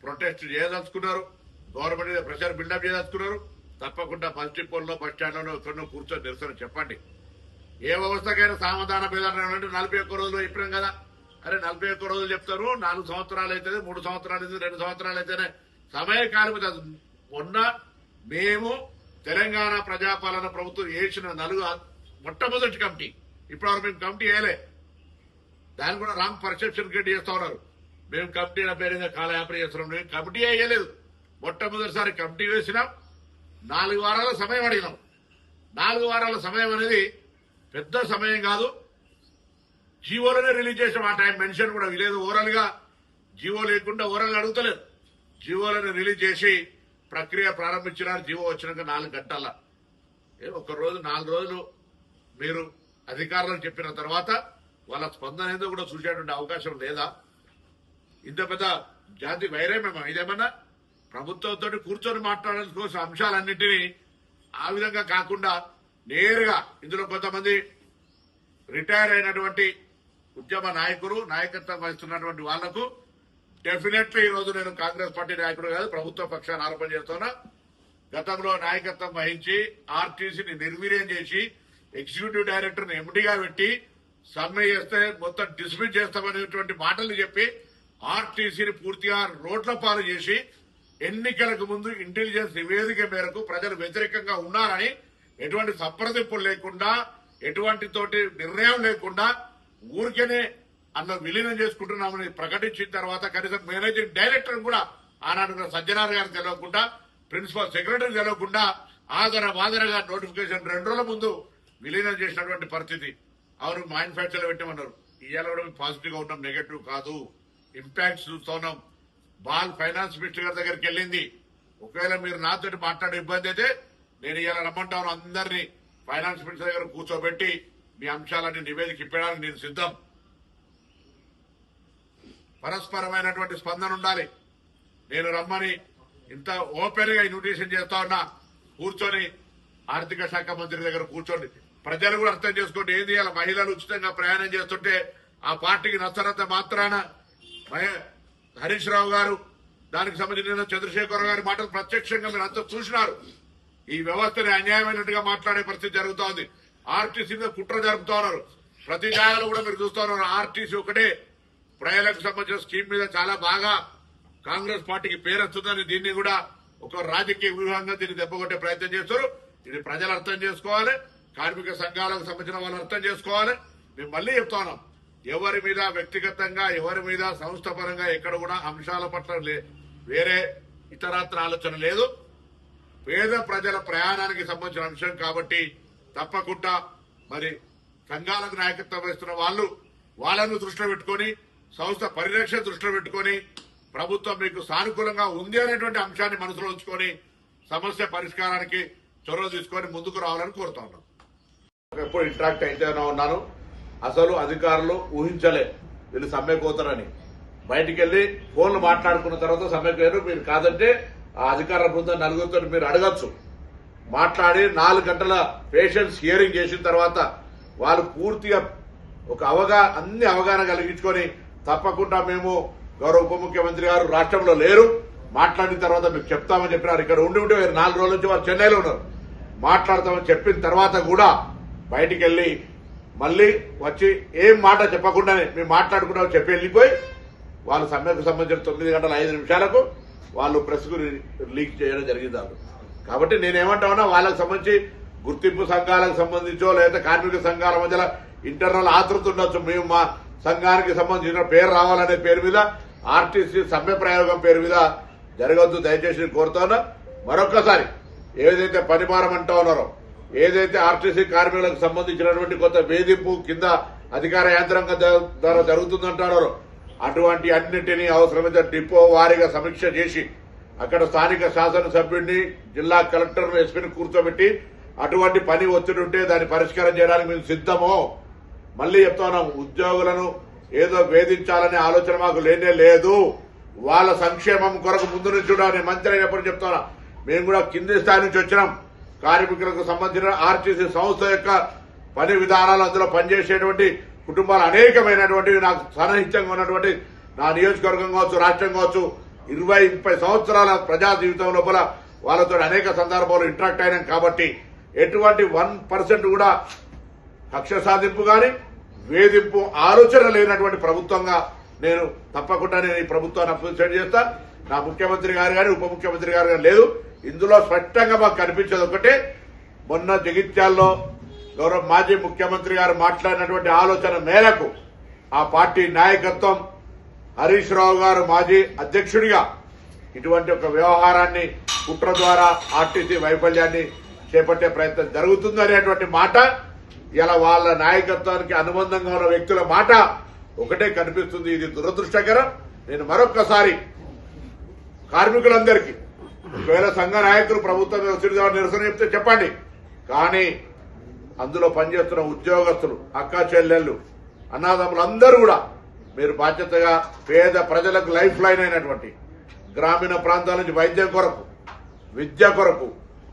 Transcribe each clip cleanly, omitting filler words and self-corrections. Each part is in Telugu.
ప్రొటెస్ట్ చేయదలుచుకున్నారు, గవర్నమెంట్ మీద ప్రెషర్ బిల్డప్ చేయదలుచుకున్నారు, తప్పకుండా బస్ డిపోల్లో బస్ స్టాండ్లో ఎక్కడో కూర్చొని నిరసన చెప్పండి. ఏ వ్యవస్థకైనా సామధాన భేదాలు 41 రోజులు చెప్పినాం కదా. అరే 41 రోజులు చెప్తారు, 4 సంవత్సరాలు అయితే 3 సంవత్సరాలు అయితే 2 సంవత్సరాలు అయితేనే సమయకాలం. మొన్న మేము తెలంగాణ ప్రజాపాలన ప్రభుత్వం వేసిన మొట్టమొదటి కమిటీ, ఇప్పటివరకు మేము కమిటీ వేయలే, దాన్ని కూడా రాంగ్ పర్సెప్షన్ క్రియేట్ చేస్తా ఉన్నారు. మేము కమిటీల పేరుగా కాలయాపన చేస్తున్నాం. మేము కమిటీ వేయలేదు, మొట్టమొదటిసారి కమిటీ వేసినాం. 4 వారాల సమయం అడిగినాం. 4 వారాల సమయం అనేది పెద్ద సమయం కాదు. జీవోలోనే రిలీజ్ చేసాం. ఆ టైం మెన్షన్ కూడా లేదు. ఓవరాల్ గా జీవో లేకుండా ఓవరాల్ అడుగుతలేదు. జీవోలను రిలీజ్ చేసి ప్రక్రియ ప్రారంభించినారు. జీవో వచ్చినాక 4 గంటల ఒక రోజు 4 రోజులు మీరు అధికారులకు చెప్పిన తర్వాత వాళ్ళ స్పందన ఏదో కూడా చూసేటువంటి అవకాశం లేదా? ఇంత పెద్ద జాతి వైరమేమో ఇదేమన్నా? ప్రభుత్వంతో కూర్చొని మాట్లాడాల్సిన కోసం అంశాలన్నింటినీ ఆ విధంగా కాకుండా నేరుగా ఇందులో కొంతమంది రిటైర్ అయినటువంటి ఉద్యమ నాయకులు, నాయకత్వం వహిస్తున్నటువంటి వాళ్లకు డెఫినెట్లీ ఈ రోజు నేను కాంగ్రెస్ పార్టీ నాయకుడు కాదు, ప్రభుత్వ పక్షాన్ని ఆరోపణ చేస్తున్నా. గతంలో నాయకత్వం వహించి ఆర్టీసీని నిర్వీర్యం చేసి ఎగ్జిక్యూటివ్ డైరెక్టర్ని ఎండీగా పెట్టి సమ్మె చేస్తే మొత్తం డిస్మిస్ చేస్తామనేటువంటి మాటలు చెప్పి ఆర్టీసీని పూర్తిగా రోడ్ల పాలు చేసి ఎన్నికలకు ముందు ఇంటెలిజెన్స్ నివేదిక మేరకు ప్రజలు వ్యతిరేకంగా ఉన్నారని ఎటువంటి సంప్రదింపులు లేకుండా, ఎటువంటి తోటి నిర్ణయం లేకుండా ఊరికేనే విలీనం చేసుకుంటున్నామని ప్రకటించిన తర్వాత కనీసం మేనేజింగ్ డైరెక్టర్ కూడా ఆనాడు సజ్జనార్ గారికి తెలియకుండా, ప్రిన్సిపల్ సెక్రటరీ తెలియకుండా ఆదరగా నోటిఫికేషన్ 2 రోజుల ముందు విలీనం చేసినటువంటి పరిస్థితి. అవును, మ్యానుఫ్యాక్చర్ పెట్టమన్నారు. ఇవాళ కూడా పాజిటివ్ గా ఉన్నాం, నెగటివ్ కాదు. ఇంపాక్ట్స్ చూస్తున్నాం. బాల్ ఫైనాన్స్ మినిస్టర్ గారి దగ్గరికి వెళ్ళింది. ఒకవేళ మీరు నాతో మాట్లాడే ఇబ్బంది అయితే నేను ఇలా రమ్మంటాను. అందరినీ ఫైనాన్స్ మినిస్టర్ దగ్గర కూర్చోబెట్టి మీ అంశాలన్నీ నివేదిక ఇప్పడానికి నేను సిద్ధం. పరస్పరమైనటువంటి స్పందన ఉండాలి. నేను రమ్మని ఇంత ఓపెన్ గా ఇన్విటేషన్ చేస్తా ఉన్నా. కూర్చొని ఆర్థిక శాఖ మంత్రి దగ్గర కూర్చోండి. ప్రజలు కూడా అర్థం చేసుకోండి. ఏది ఇలా మహిళలు ఉచితంగా ప్రయాణం చేస్తుంటే ఆ పార్టీకి నచ్చనంత మాత్రాన హరీష్ రావు గారు, దానికి సంబంధించిన చంద్రశేఖర్ గారి మాటలు ప్రత్యక్షంగా మీరు అంతా చూసినారు. ఈ వ్యవస్థని అన్యాయమైనట్టుగా మాట్లాడే పరిస్థితి జరుగుతోంది. ఆర్టీసీ మీద కుట్ర జరుపుతా ఉన్నారు. ప్రతి జాగాలో కూడా మీరు చూస్తా ఉన్నారు. ఆర్టీసీ ఒకటే ప్రజలకు సంబంధించిన స్కీమ్ మీద చాలా బాగా కాంగ్రెస్ పార్టీకి పేరు వస్తుందని దీన్ని కూడా ఒక రాజకీయ వ్యూహంగా దీన్ని దెబ్బకొట్టే ప్రయత్నం చేస్తారు. ఇది ప్రజలు అర్థం చేసుకోవాలి, కార్మిక సంఘాలకు సంబంధించిన వాళ్ళు అర్థం చేసుకోవాలి. మేము మళ్లీ చెప్తా ఉన్నాం, ఎవరి మీద వ్యక్తిగతంగా, ఎవరి మీద సంస్థ పరంగా ఎక్కడ కూడా అంశాల పట్ల వేరే ఇతరత్ర ఆలోచన లేదు. పేద ప్రజల ప్రయాణానికి సంబంధించిన అంశం కాబట్టి తప్పకుండా మరి సంఘాలకు నాయకత్వం వహిస్తున్న వాళ్ళను దృష్టిలో పెట్టుకుని, సంస్థ పరిరక్షణ దృష్టిలో పెట్టుకుని, ప్రభుత్వం మీకు సానుకూలంగా ఉంది అనేటువంటి అంశాన్ని మనసులో ఉంచుకొని సమస్య పరిష్కారానికి చొరవ తీసుకొని ముందుకు రావాలని కోరుతా ఉన్నాను. ఎప్పుడు ఇంటరాక్ట్ అయితేనే ఉన్నాను. అసలు అధికారులు ఊహించలే వీళ్ళు సమ్మెకు పోతారని. బయటికి వెళ్లి ఫోన్లు మాట్లాడుకున్న తర్వాత సమ్మెకు వేరు, మీరు కాదంటే ఆ అధికార బృందం నలుగురితో మీరు అడగచ్చు. మాట్లాడి 4 గంటల పేషెంట్స్ హియరింగ్ చేసిన తర్వాత వాళ్ళు పూర్తిగా ఒక అన్ని అవగాహన కలిగించుకొని తప్పకుండా మేము గౌరవ ఉప ముఖ్యమంత్రి గారు రాష్ట్రంలో లేరు, మాట్లాడిన తర్వాత మీకు చెప్తామని చెప్పినారు. ఇక్కడ ఉండి 4 రోజుల నుంచి వారు చెన్నైలో ఉన్నారు. మాట్లాడతామని చెప్పిన తర్వాత కూడా బయటికి వెళ్లి మళ్లీ వచ్చి ఏం మాట చెప్పకుండానే మేము మాట్లాడుకున్నామని చెప్పి వెళ్లిపోయి వాళ్ళు సమ్మెకు సంబంధించిన 9 గంటల 5 నిమిషాలకు వాళ్ళు ప్రెస్ కు లీక్ చేయడం జరిగింది. కాబట్టి నేనేమంటామన్నా, వాళ్ళకు సంబంధించి గుర్తింపు సంఘాలకు సంబంధించో లేదా కార్మిక సంఘాల మధ్యలో ఇంటర్నల్ ఆతృత ఉండొచ్చు. మేము మా సంఘానికి సంబంధించిన పేరు రావాలనే పేరు మీద ఆర్టీసీ సమ్మె ప్రయోగం పేరు మీద జరగవద్దు, దయచేసి కోరుతా ఉన్నా. మరొక్కసారి ఏదైతే పనిభారం అంటా ఉన్నారో, ఏదైతే ఆర్టీసీ కార్మికులకు సంబంధించినటువంటి కొంత వేధింపు కింద అధికార యంత్రాంగం ద్వారా జరుగుతుందంటున్నారో అటువంటి అన్నింటినీ అవసరమైతే డిపో వారీగా సమీక్ష చేసి అక్కడ స్థానిక శాసనసభ్యుడిని, జిల్లా కలెక్టర్ను, ఎస్పీని కూర్చోబెట్టి అటువంటి పని ఒత్తిడి ఉంటే దాన్ని పరిష్కారం చేయడానికి మేము సిద్ధమో. మళ్లీ చెప్తా ఉన్నాం, ఉద్యోగులను ఏదో వేధించాలనే ఆలోచన మాకు లేనే లేదు. వాళ్ళ సంక్షేమం కొరకు ముందు నుంచి కూడా నేను మంత్రి అయినప్పుడు చెప్తున్నా, మేము కూడా కింది స్థాయి నుంచి వచ్చినాం. కార్మికులకు సంబంధించిన ఆర్టీసీ సంస్థ యొక్క పని విధానాలు, అందులో పనిచేసేటువంటి కుటుంబాలు అనేకమైనటువంటి నాకు సన్నిహితంగా ఉన్నటువంటి నా నియోజకవర్గం కావచ్చు, రాష్ట్రం కావచ్చు, 20-30 సంవత్సరాల ప్రజా జీవితం లోపల వాళ్ళతో అనేక సందర్భాలు ఇంటరాక్ట్ అయినాం కాబట్టి ఎటువంటి 1% కూడా కక్ష సాధింపు గాని వేధింపు ఆలోచన లేనటువంటి ప్రభుత్వంగా నేను తప్పకుండా ఈ ప్రభుత్వాన్ని అప్రిషియేట్ చేస్తా. నా ముఖ్యమంత్రి గారు కానీ ఉప ముఖ్యమంత్రి గారు కానీ లేదు. ఇందులో స్పష్టంగా మాకు కనిపించేది ఒకటే, మొన్న జగిత్యాల్లో గౌరవ మాజీ ముఖ్యమంత్రి గారు మాట్లాడినటువంటి ఆలోచన మేరకు ఆ పార్టీ నాయకత్వం హరీష్ రావు గారు మాజీ అధ్యక్షుడిగా ఇటువంటి ఒక వ్యవహారాన్ని కుట్ర ద్వారా ఆర్టీసీ వైఫల్యాన్ని చేపట్టే ప్రయత్నం జరుగుతుంది అనేటువంటి మాట ఇలా వాళ్ళ నాయకత్వానికి అనుబంధంగా ఉన్న వ్యక్తుల మాట ఒకటే కనిపిస్తుంది. ఇది దురదృష్టకరం. నేను మరొక్కసారి కార్మికులందరికీ, ఒకవేళ సంఘ నాయకులు ప్రభుత్వం నిరసన చెప్తే చెప్పండి, కానీ అందులో పనిచేస్తున్న ఉద్యోగస్తులు, అక్కా చెల్లెళ్ళు, అన్నదమ్ములు అందరూ కూడా మీరు బాధ్యతగా పేద ప్రజలకు లైఫ్ లైన్ అయినటువంటి గ్రామీణ ప్రాంతాల నుంచి వైద్యం కొరకు, విద్య కొరకు,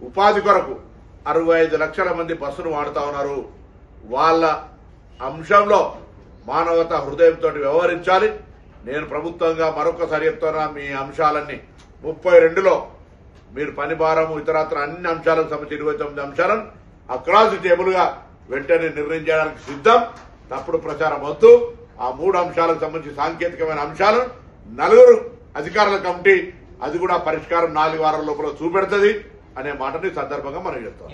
ఉపాధి కొరకు 65 లక్షల మంది బస్సును వాడుతా ఉన్నారు. వాళ్ళ అంశంలో మానవతా హృదయంతో వ్యవహరించాలి. నేను ప్రభుత్వంగా మరొకసారి చెప్తున్నా, మీ అంశాలన్నీ 32లో మీరు పని భారము ఇతరత్ర అన్ని అంశాలకు సంబంధించి 29 అంశాలను అక్రాస్ టేబుల్ గా వెంటనే నిర్ణయం చేయడానికి సిద్ధం. తప్పుడు ప్రచారం వద్దు. ఆ 3 అంశాలకు సంబంధించి సాంకేతికమైన అంశాలను 4 అధికారుల కమిటీ అది కూడా పరిష్కారం 4 వారాల లోపల చూపెడుతుంది అనే మాటని సందర్భంగా మనం చెప్తాం.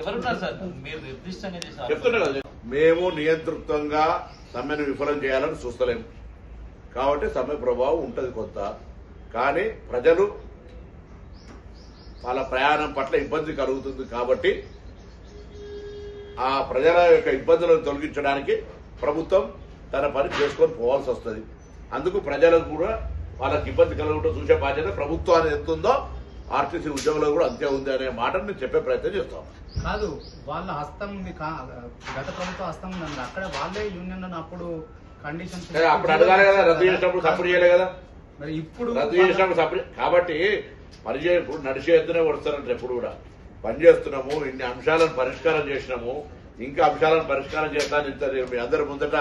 చెప్తున్నా కదా, మేము నియంతృత్వంగా సమ్మెను విఫలం చేయాలని చూస్తలేము కాబట్టి సమ్మె ప్రభావం ఉంటది కొంత. కానీ ప్రజలు వాళ్ళ ప్రయాణం పట్ల ఇబ్బంది కలుగుతుంది కాబట్టి ఆ ప్రజల యొక్క ఇబ్బందులను తొలగించడానికి ప్రభుత్వం తన పని చేసుకొని పోవాల్సి వస్తుంది. అందుకు ప్రజలకు కూడా వాళ్ళకి ఇబ్బంది కలగకుండా చూసే బాధ్యత ప్రభుత్వాన్ని ఎంత ఉందో ఆర్టీసీ ఉద్యోగులు కూడా అంతే ఉంది అనే మాటను నేను చెప్పే ప్రయత్నం చేస్తాం. కాదు, వాళ్ళ హస్తం ఉంది, గత ప్రభుత్వ హస్తం ఉందండి. అక్కడ వాళ్ళే యూనియన్ అప్పుడు కండిషన్స్ అప్పుడు అడగాలి కదా, రద్దు చేసినప్పుడు సపోర్ట్ చేయలే కదా. మరి ఇప్పుడు రద్దు చేసినప్పుడు సపోర్ట్ కాబట్టి పరిచయం ఇప్పుడు నడిచే ఎత్తునే వస్తారంటే ఎప్పుడు కూడా పనిచేస్తున్నాము, ఇన్ని అంశాలను పరిష్కారం చేసినాము, ఇంకా అంశాలను పరిష్కారం చేస్తాను మీ అందరి ముందట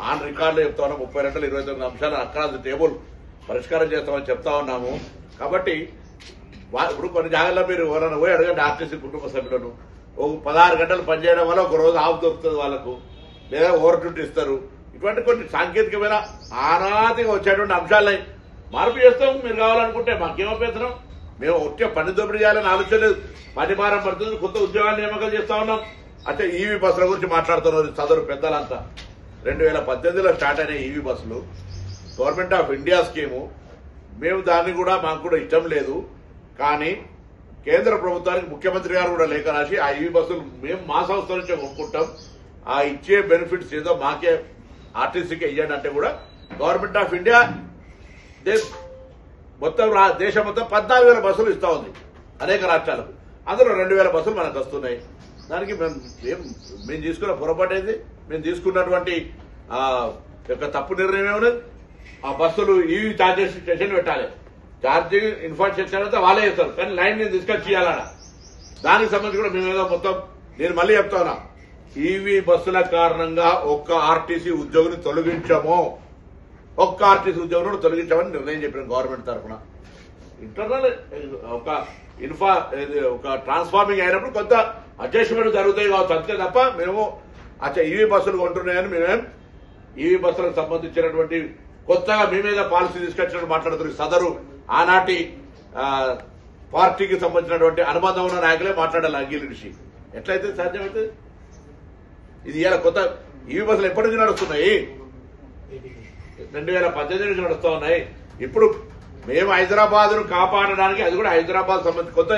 ఆన్ రికార్డులో చెప్తా ఉన్నాము. 30 గంటలు 29 అంశాలను అక్రాస్ టేబుల్ పరిష్కారం చేస్తామని చెప్తా ఉన్నాము. కాబట్టి ఇప్పుడు కొన్ని జాగాల్లో మీరు ఎవరైనా పోయి అడగండి ఆర్టీసీ కుటుంబ సభ్యులను, 16 గంటలు పనిచేయడం వల్ల ఒక రోజు ఆఫ్ దొరుకుతుంది వాళ్ళకు, లేదా ఓవర్ డ్యూటీ ఇస్తారు. ఇటువంటి కొన్ని సాంకేతికమైన ఆనాదిగా వచ్చేటువంటి అంశాలని మార్పు చేస్తాం. మీరు కావాలనుకుంటే మాకేం అభ్యంతరం. మేము ఒకే పని దోపిడీ చేయాలని ఆలోచన లేదు. పని భారం పడుతుంది, కొత్త ఉద్యోగాలు నియామకాలు చేస్తా ఉన్నాం. అంటే ఈవీ బస్సుల గురించి మాట్లాడుతున్నారు సదరు పెద్దలంతా. 2018లో స్టార్ట్ అయిన ఈవీ బస్సులు గవర్నమెంట్ ఆఫ్ ఇండియా స్కీము. మేము దాన్ని కూడా మాకు కూడా ఇష్టం లేదు. కానీ కేంద్ర ప్రభుత్వానికి ముఖ్యమంత్రి గారు కూడా లేఖ రాసి ఆ ఈవీ బస్సులు మేము మా సంస్థ నుంచే కొనుక్కుంటాం, ఆ ఇచ్చే బెనిఫిట్స్ ఏదో మాకే ఆర్టీసీకి ఇవ్వండి అంటే కూడా గవర్నమెంట్ ఆఫ్ ఇండియా మొత్తం దేశం మొత్తం 14,000 బస్సులు ఇస్తా ఉంది అనేక రాష్ట్రాలకు. అందులో 2,000 బస్సులు మనకు వస్తున్నాయి. దానికి మేము తీసుకున్న పొరపాటు ఏంది? మేము తీసుకున్నటువంటి యొక్క తప్పు నిర్ణయం ఏమన్నది? ఆ బస్సులు ఈవీ ఛార్జెస్ స్టేషన్ పెట్టాలి, ఛార్జింగ్ ఇన్ఫ్రాస్ట్రక్చర్ అంతా వాళ్ళే చేస్తారు, కానీ లైన్ నేను తీసుకొచ్చి ఇవ్వాలన్నా. దానికి సంబంధించి కూడా మేము ఏదో మొత్తం నేను మళ్ళీ చెప్తా ఉన్నా, ఈవీ బస్సుల కారణంగా ఒక్క ఆర్టీసీ ఉద్యోగిని తొలగించము, ఒక్క ఆర్టీసీ ఉద్యోగులను తొలగించామని నిర్ణయం చెప్పిన గవర్నమెంట్ తరఫున. ఇంటర్నల్ ఒక ట్రాన్స్ఫార్మింగ్ అయినప్పుడు కొంత అడ్జస్ట్మెంట్ జరుగుతాయి కావచ్చు అంతే తప్ప మేము ఈవీ బస్సులు కొంటున్నాయని మేమేం ఈవీ బస్సులకు సంబంధించినటువంటి కొత్తగా మీ మీద పాలసీ తీసుకొచ్చినట్టు మాట్లాడుతున్నారు. సదరు ఆనాటి పార్టీకి సంబంధించినటువంటి అనుబంధం ఉన్న నాయకులే మాట్లాడాలి. అంగీలు విషయం ఎట్లయితే సాధ్యమైతే ఇది ఇలా కొత్త ఈవీ బస్సులు ఎప్పటి నుంచి నడుస్తున్నాయి? 2018 నుంచి నడుస్తూ ఉన్నాయి. ఇప్పుడు మేము హైదరాబాద్ ను కాపాడడానికి, అది కూడా హైదరాబాద్ సంబంధించి కొత్త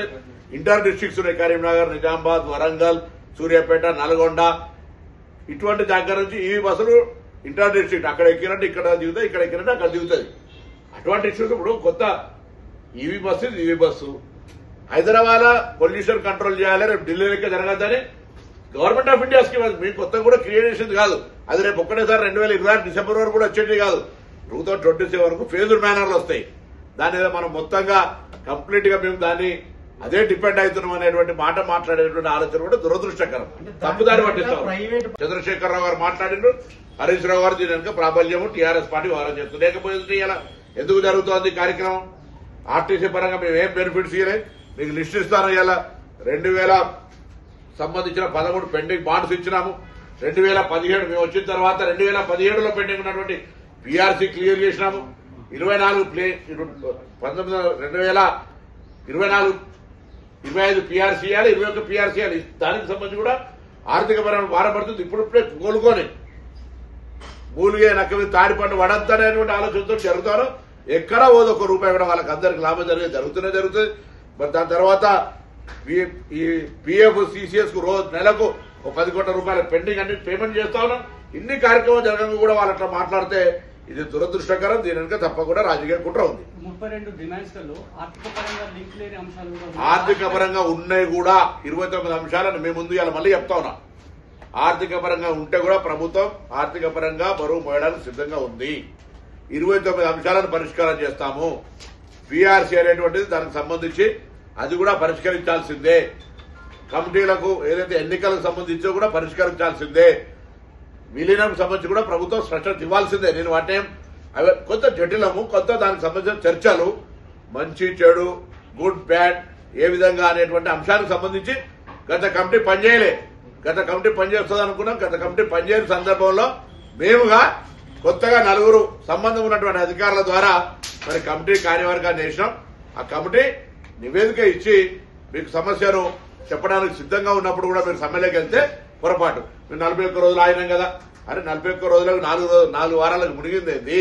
ఇంటర్ డిస్ట్రిక్ట్స్ ఉన్నాయి, కరీంనగర్, నిజామాబాద్, వరంగల్, సూర్యాపేట, నల్గొండ, ఇటువంటి దగ్గర నుంచి ఈవీ బస్సులు ఇంటర్ డిస్ట్రిక్ట్ అక్కడ ఎక్కినట్టు ఇక్కడ దిగుతాయి, ఇక్కడ ఎక్కినట్టు అక్కడ దిగుతుంది. అటువంటి ఇష్యూస్ ఇప్పుడు కొత్త EV bus Hyderabad pollution control చేయాలి, రేపు ఢిల్లీ లెక్క జరగద్దని గవర్నమెంట్ ఆఫ్ ఇండియా స్కీమ్. మీకు కొత్త కూడా క్రియేట్ చేసింది కాదు. అది రేపు ఒక్కటేసారి 2026 డిసెంబర్ వరకు కూడా వచ్చేది కాదు. 2027 వరకు ఫేజ్డ్ మేనర్లు వస్తాయి. దాని మీద మనం మొత్తంగా కంప్లీట్ గా మేము దాన్ని అదే డిపెండ్ అవుతున్నాం అనేటువంటి మాట మాట్లాడేటువంటి ఆలోచన కూడా దురదృష్టకరం, తప్పుదారి పట్టిస్తాం. చంద్రశేఖరరావు గారు మాట్లాడిండ్రు, హరీష్ రావు గారు దీని వెనుక ప్రాబల్యము టీఆర్ఎస్ పార్టీ వ్యవహారం చేస్తుంది. లేకపోతే ఇలా ఎందుకు జరుగుతోంది కార్యక్రమం? ఆర్టీసీ పరంగా మేము ఏం బెనిఫిట్స్ ఇవ్వలేదు. మీకు లిస్ట్ ఇస్తాను. ఇలా 2000 సంబంధించిన 13 పెండింగ్ బాండ్స్ ఇచ్చినాము. 2017 మేము వచ్చిన తర్వాత 2017లో పెండింగ్ ఉన్నటువంటి పీఆర్సీ క్లియర్ చేసినాము. 25 పీఆర్సీ ఇవ్వాలి, 21 పీఆర్సీ ఇవ్వాలి. దానికి సంబంధించి కూడా ఆర్థిక పరమైన భారం పడుతుంది. ఇప్పుడిప్పుడే కోలుకొని మూలిగే నక్క మీద తాడి పండు వడద్దనేటువంటి ఆలోచనతో జరుగుతారు. ఎక్కడా పోదు ఒక్క రూపాయి కూడా వాళ్ళకి అందరికి లాభం జరుగుతుంది. మరి దాని తర్వాత ఈ పిఎఫ్ సిసిఎస్ కు రోజు నెలకు ఒక 10 కోట్ల రూపాయల పెండింగ్ అన్ని పేమెంట్ చేస్తా ఉన్నాం. ఇన్ని కార్యక్రమాలు జరగడం కూడా వాళ్ళు అట్లా మాట్లాడితే ఇది దురదృష్టకరం. దీని వెనుక తప్పకుండా రాజకీయ కుట్ర ఉంది. 32 డిమాండ్స్ లలో ఆర్థిక పరంగా లింక్ లేని అంశాలు ఆర్థిక పరంగా ఉన్నాయి కూడా 29 అంశాలను మేము ముందు ఇలా మళ్ళీ చెప్తా ఉన్నా. ఆర్థిక పరంగా ఉంటే కూడా ప్రభుత్వం ఆర్థిక పరంగా బరువు మోయడానికి సిద్ధంగా ఉంది. 29 అంశాలను పరిష్కారం చేస్తాము. పీఆర్సీ అనేటువంటిది దానికి సంబంధించి అది కూడా పరిష్కరించాల్సిందే. కమిటీలకు ఏదైతే ఎన్నికలకు సంబంధించో కూడా పరిష్కరించాల్సిందే. విలీనంకు సంబంధించి కూడా ప్రభుత్వం స్పష్టత ఇవ్వాల్సిందే. నేను వాటిని అవి కొంత జటిలము, కొంత దానికి సంబంధించిన చర్చలు మంచి చెడు గుడ్ బ్యాడ్ ఏ విధంగా అనేటువంటి అంశానికి సంబంధించి గత కమిటీ పనిచేయలే. గత కమిటీ పనిచేస్తుంది అనుకున్నాం. గత కమిటీ పనిచేయని సందర్భంలో మేముగా కొత్తగా 4 సంబంధం ఉన్నటువంటి అధికారుల ద్వారా మరి కమిటీ కార్యవర్గాన్ని వేసినాం. ఆ కమిటీ నివేదిక ఇచ్చి మీకు సమస్యను చెప్పడానికి సిద్ధంగా ఉన్నప్పుడు కూడా మీరు సమ్మెలోకి వెళ్తే పొరపాటు. మీరు 41 రోజులు ఆగినాం కదా. అరే 41 రోజులకు 4 వారాలకు మునిగిందేంది?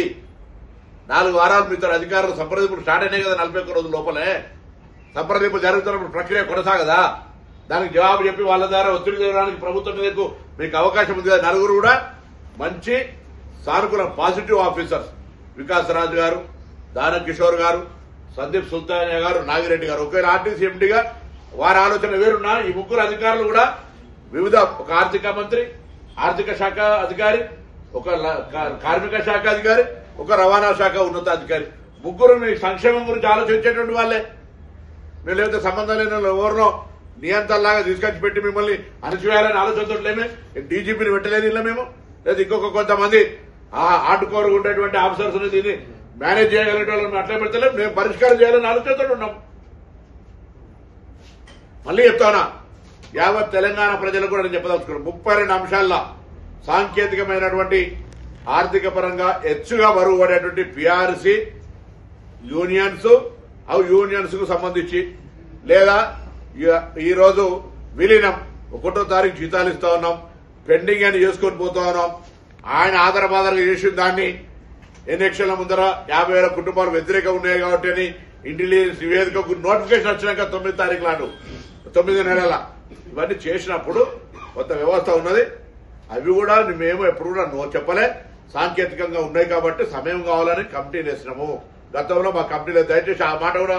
4 వారాలు మీతో అధికారులు సంప్రదింపులు స్టార్ట్ అయినాయి కదా. 41 రోజుల లోపలే సంప్రదింపులు జరుగుతున్నప్పుడు ప్రక్రియ కొనసాగదా? దానికి జవాబు చెప్పి వాళ్ళ ద్వారా ఒత్తిడి చేయడానికి ప్రభుత్వం మీదకు మీకు అవకాశం ఉంది కదా. 4 కూడా మంచి సానుకూల పాజిటివ్ ఆఫీసర్స్, వికాస్ రాజు గారు, దాన కిషోర్ గారు, సందీప్ సుల్తానియా గారు, నాగిరెడ్డి గారు. ఒకవేళ ఆర్టీసీ ఎండీగా వారి ఆలోచన వేరున్నా ఈ 3 అధికారులు కూడా వివిధ, ఒక ఆర్థిక మంత్రి, ఆర్థిక శాఖ అధికారి, ఒక కార్మిక శాఖ అధికారి, ఒక రవాణా శాఖ ఉన్నతాధికారి, 3 మీ సంక్షేమం గురించి ఆలోచించేటువంటి వాళ్ళే. మేము లేకపోతే సంబంధం లేని ఎవరినో నియంత్రణలాగా తీసుకొచ్చి పెట్టి మిమ్మల్ని అణచివేయాలని ఆలోచనతో లేమే. డీజీపీని పెట్టలేదు ఇలా మేము, లేదా ఇంకొక కొంతమంది ఆటుకోరు ఉండేటువంటి ఆఫీసర్స్ దీన్ని మేనేజ్ చేయగలిగే వాళ్ళని అట్లా పెడతలేదు. మేము పరిష్కారం చేయాలని ఆలోచనతో ఉన్నాం. మళ్ళీ చెప్తానా, యావత్ తెలంగాణ ప్రజలకు కూడా నేను చెప్పదలుచుకున్నాను. 32 అంశాల్లో సాంకేతికమైనటువంటి ఆర్థిక పరంగా హెచ్చుగా బరువు పడేటువంటి పీఆర్సీ యూనియన్స్ యూనియన్స్ కు సంబంధించి, లేదా ఈరోజు విలీనం 1వ తారీఖు జీతాలు ఇస్తా ఉన్నాం, పెండింగ్ అని చేసుకొని పోతా ఉన్నాం. ఆయన ఆధారపాధాలుగా చేసిన దాన్ని ఎన్నికల ముందర 50,000 కుటుంబాలు వ్యతిరేకంగా ఉన్నాయి కాబట్టి అని ఇంటెలిజెన్స్ నివేదికకు నోటిఫికేషన్ వచ్చినాక 9 తారీఖు నాడు 9 నెలల ఇవన్నీ చేసినప్పుడు కొంత వ్యవస్థ ఉన్నది. అవి కూడా మేము ఎప్పుడు కూడా చెప్పలే. సాంకేతికంగా ఉన్నాయి కాబట్టి సమయం కావాలని కమిటీలు వేసినాము. గతంలో మా కమిటీలో దయచేసి ఆ మాట కూడా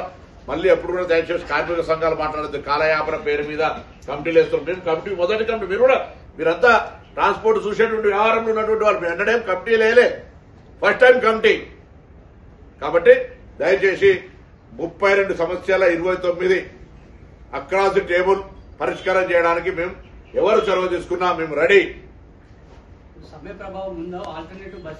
మళ్ళీ ఎప్పుడు కూడా దయచేసి కార్మిక సంఘాలు మాట్లాడద్దు. కాలయాపన పేరు మీద కమిటీలు వేస్తున్నాం. మేము కమిటీ మొదటి కమిటీ, మీరంతా ట్రాన్స్పోర్ట్ చూసేటువంటి వ్యవహారంలో ఉన్నటువంటి వాళ్ళు, మేము ఎన్నడేం కమిటీ లేలే, ఫస్ట్ టైం కమిటీ. కాబట్టి దయచేసి 32 సమస్యల 29 అక్రాస్ ది టేబుల్ పరిష్కారం చేయడానికి మేము ఎవరు చొరవ తీసుకున్నా మేము రెడీ. సమ్మె ప్రభావం ఉందా? Alternative bus